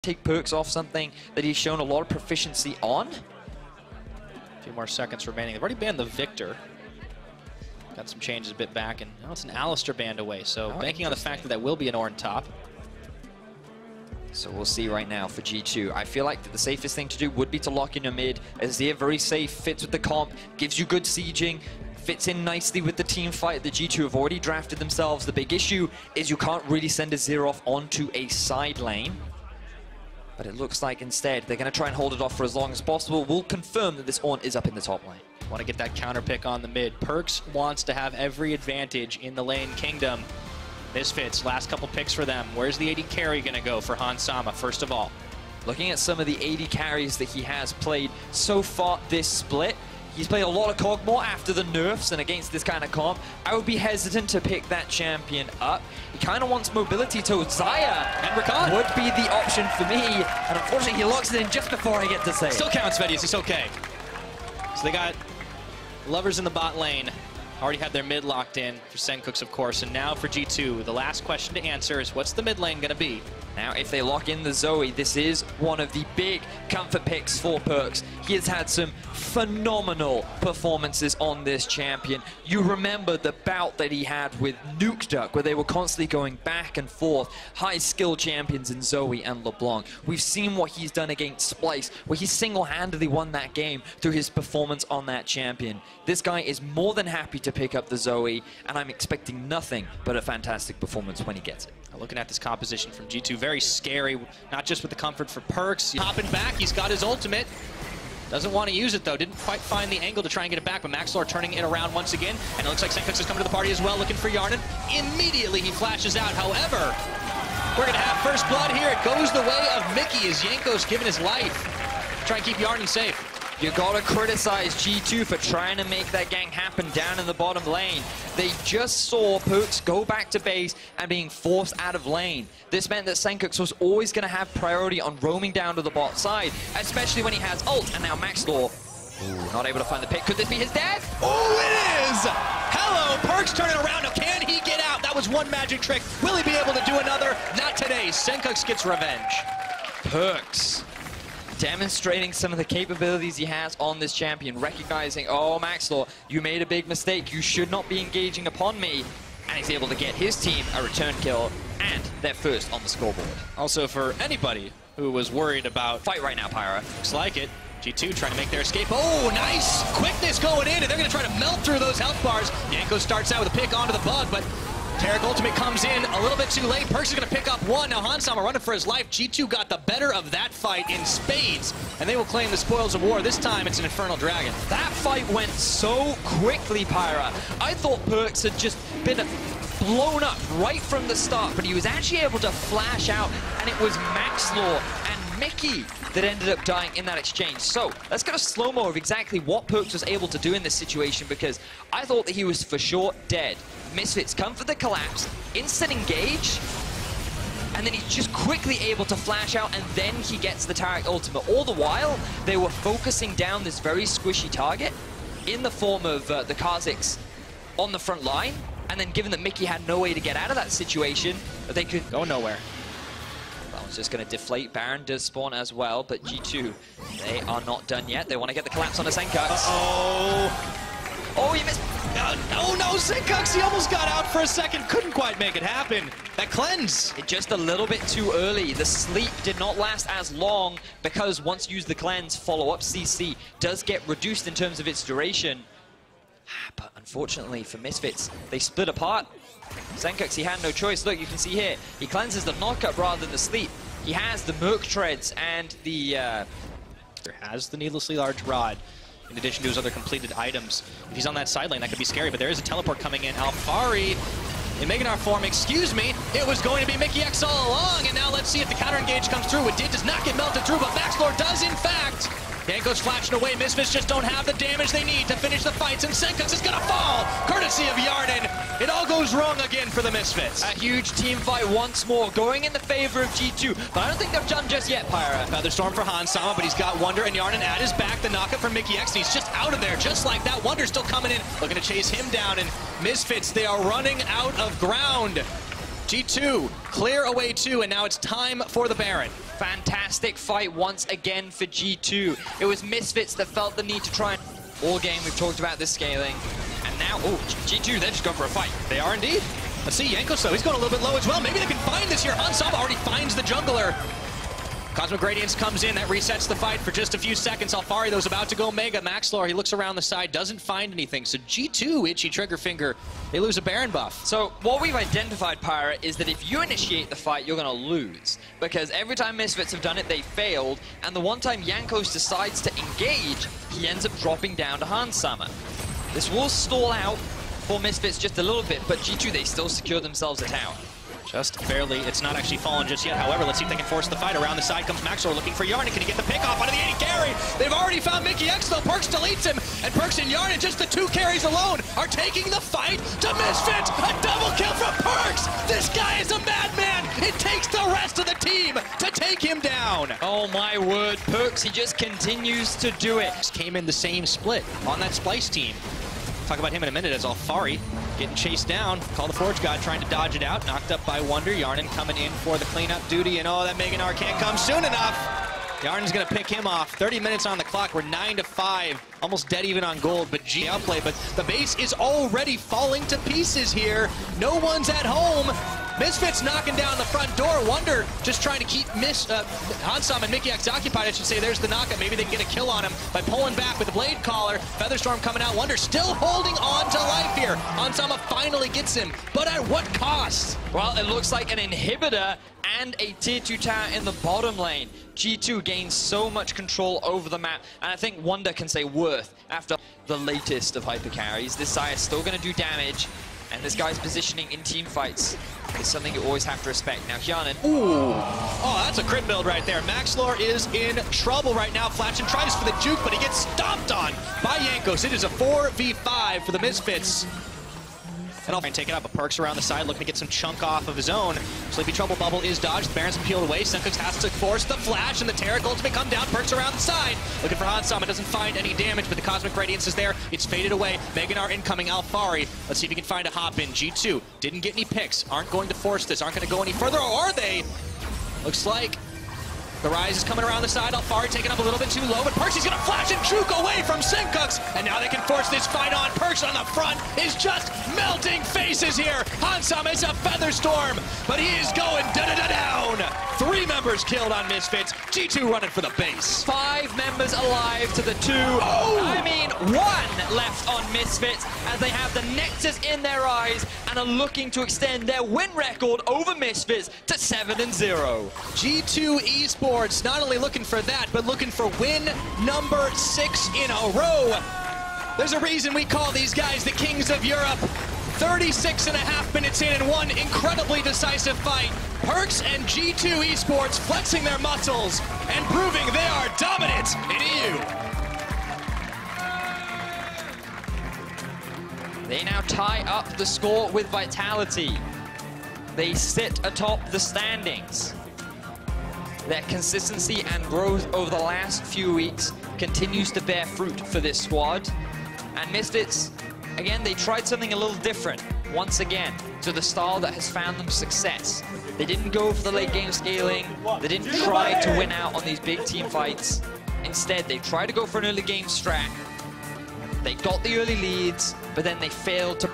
take Perkz off something that he's shown a lot of proficiency on. A few more seconds remaining. They've already banned the Victor. Got some changes a bit back, and now it's an Alistair banned away. So banking on the fact that that will be an Ornn top. So we'll see right now for G2. I feel like the safest thing to do would be to lock in your mid. Azir very safe, fits with the comp, gives you good sieging, fits in nicely with the team fight. The G2 have already drafted themselves. The big issue is you can't really send Azir off onto a side lane. But it looks like instead they're going to try and hold it off for as long as possible. We'll confirm that this Ornn is up in the top lane. Want to get that counter pick on the mid. Perkz wants to have every advantage in the lane kingdom. Misfits, last couple picks for them. Where's the AD carry going to go for Hansama, first of all? Looking at some of the AD carries that he has played so far this split, he's played a lot of Kog'Maw after the nerfs, and against this kind of comp, I would be hesitant to pick that champion up. He kind of wants mobility, so Xayah and Rakan would be the option for me, and unfortunately he locks it in just before I get to say it. Still counts, Vedius, it's okay. So they got lovers in the bot lane. Already had their mid locked in for Senkooks, of course, and now for G2, the last question to answer is what's the mid lane going to be? Now, if they lock in the Zoe, this is one of the big comfort picks for Perkz. He has had some phenomenal performances on this champion. You remember the bout that he had with Nukeduck, where they were constantly going back and forth. High skill champions in Zoe and LeBlanc. We've seen what he's done against Splice, where he single-handedly won that game through his performance on that champion. This guy is more than happy to pick up the Zoe, and I'm expecting nothing but a fantastic performance when he gets it. Looking at this composition from G2, very scary, not just with the comfort for Perkz. Hopping back, he's got his ultimate. Doesn't want to use it, though. Didn't quite find the angle to try and get it back, but MaxLore turning it around once again. And it looks like Senkooks has come to the party as well, looking for Yarnan. Immediately, he flashes out. However, we're going to have first blood here. It goes the way of Mickey as Jankos giving his life. Try and keep Yarnan safe. You gotta criticize G2 for trying to make that gank happen down in the bottom lane. They just saw Perkz go back to base and being forced out of lane. This meant that Senkooks was always gonna have priority on roaming down to the bot side, especially when he has ult, and now MaxLore, not able to find the pick. Could this be his death? Oh, it is! Hello, Perkz turning around. Now, can he get out? That was one magic trick. Will he be able to do another? Not today. Senkooks gets revenge. Perkz demonstrating some of the capabilities he has on this champion, recognizing, oh, MaxLore, you made a big mistake. You should not be engaging upon me. And he's able to get his team a return kill, and they're first on the scoreboard. Also, for anybody who was worried about... Fight right now, Pyra. Looks like it. G2 trying to make their escape. Oh, nice quickness going in, and they're going to try to melt through those health bars. Jankos starts out with a pick onto the bug, but Taric ultimate comes in a little bit too late. Perkz is going to pick up one. Now Hansama running for his life. G2 got the better of that fight in spades, and they will claim the spoils of war. This time it's an Infernal Dragon. That fight went so quickly, Pyra. I thought Perkz had just been blown up right from the start, but he was actually able to flash out, and it was MaxLore and Mickey that ended up dying in that exchange. So let's get a slow-mo of exactly what Perkz was able to do in this situation, because I thought that he was for sure dead. Misfits come for the collapse, instant engage, and then he's just quickly able to flash out, and then he gets the Taric ultimate. All the while, they were focusing down this very squishy target in the form of the Kha'Zix on the front line, and then given that Mickey had no way to get out of that situation, they could go nowhere. That one's just going to deflate. Baron does spawn as well, but G2, they are not done yet. They want to get the collapse on the Senkooks. Oh, he missed. Oh no, Senkooks, he almost got out for a second. Couldn't quite make it happen. That cleanse. Just a little bit too early. The sleep did not last as long because once you use the cleanse, follow-up CC does get reduced in terms of its duration. But unfortunately for Misfits, they split apart. Senkooks, he had no choice. Look, you can see here, he cleanses the knockup rather than the sleep. He has the Merc Treads and the... has the needlessly large rod, in addition to his other completed items. If he's on that side lane, that could be scary, but there is a teleport coming in. Alphari in Meganar form, excuse me, it was going to be Mickey X all along, and now let's see if the counter engage comes through. It does not get melted through, but MaxLore does in fact. Jankos flashing away. Misfits just don't have the damage they need to finish the fights, and Senkooks is going to fall, courtesy of Yarnan. It all goes wrong again for the Misfits. A huge team fight once more, going in the favor of G2, but I don't think they're done just yet, Pyra. Featherstorm for Hansama, but he's got Wonder and Yarnan at his back. The knockup from Mickey X, and he's just out of there, just like that. Wonder's still coming in, looking to chase him down, and Misfits, they are running out of ground. G2 clear away 2, and now it's time for the Baron. Fantastic fight once again for G2. It was Misfits that felt the need to try and... All game we've talked about this scaling. And now, oh, G2, they're just going for a fight. They are indeed. Let's see, Jankos though, he's going a little bit low as well. Maybe they can find this here. Hansama already finds the jungler. Cosmic Radiance comes in, that resets the fight for just a few seconds. Alfari, though, is about to go Mega. Maxlor, he looks around the side, doesn't find anything. So G2, Itchy Triggerfinger, they lose a Baron buff. So what we've identified, Pyra, is that if you initiate the fight, you're going to lose. Because every time Misfits have done it, they failed. And the one time Jankos decides to engage, he ends up dropping down to Hansama. This will stall out for Misfits just a little bit, but G2, they still secure themselves a tower. Just barely. It's not actually fallen just yet. However, let's see if they can force the fight. Around the side comes Maxor looking for Yarnan. Can he get the pick off onto the 80 carry? They've already found mikyx though. Perkz deletes him. And Perkz and Yarnan, just the two carries alone, are taking the fight to Misfits. A double kill from Perkz. This guy is a madman. It takes the rest of the team to take him down. Oh my word. Perkz, he just continues to do it. Came in the same split on that Splice team. Talk about him in a minute as Alfari getting chased down. Call the Forge God trying to dodge it out. Knocked up by Wonder. Yarnan coming in for the cleanup duty. And oh, that Meganar can't come soon enough. Yarnan's going to pick him off. 30 minutes on the clock. We're 9-5. Almost dead even on gold, but G outplay. But the base is already falling to pieces here. No one's at home. Misfits knocking down the front door. Wonder just trying to keep Hansama and mikyx occupied, I should say. There's the knockup. Maybe they can get a kill on him by pulling back with the Blade Collar. Featherstorm coming out. Wonder still holding on to life here. Hansama finally gets him, but at what cost? Well, it looks like an inhibitor and a tier 2 tower in the bottom lane. G2 gains so much control over the map, and I think Wonder can say worth after the latest of hyper carries. This side is still going to do damage, and this guy's positioning in team fights is something you always have to respect. Now, Yarnan. Ooh. Oh, that's a crit build right there. Maxlor is in trouble right now. Flashin tries for the juke, but he gets stomped on by Jankos. It is a 4v5 for the Misfits. And I'll try and take it out, but Perkz around the side looking to get some chunk off of his own. Sleepy Trouble Bubble is dodged. The Baron's been peeled away. Senkux has to force the flash, and the Taric ultimate come down. Perkz around the side. Looking for Hansama. Doesn't find any damage, but the Cosmic Radiance is there. It's faded away. Meganar incoming. Alfari. Let's see if he can find a hop in. G2 didn't get any picks. Aren't going to force this. Aren't going to go any further, or are they? Looks like the Rise is coming around the side. Alfari taking up a little bit too low, but Perkz is going to flash and juke away from Senkux. And now they can force this fight on. Perkz on the front is just melting faces here. Hansama is a Featherstorm, but he is going down. 3 members killed on Misfits. G2 running for the base. 5 members alive to the 2. Oh! I mean, 1 left on Misfits as they have the Nexus in their eyes and are looking to extend their win record over Misfits to 7-0. G2 Esports not only looking for that, but looking for win number 6 in a row. There's a reason we call these guys the Kings of Europe. 36.5 minutes in and one incredibly decisive fight. Perkz and G2 Esports flexing their muscles and proving they are dominant in EU. They now tie up the score with Vitality. They sit atop the standings. Their consistency and growth over the last few weeks continues to bear fruit for this squad. And Misfits, again, they tried something a little different, once again, to the style that has found them success. They didn't go for the late game scaling. They didn't try to win out on these big team fights. Instead, they tried to go for an early game strat. They got the early leads, but then they failed to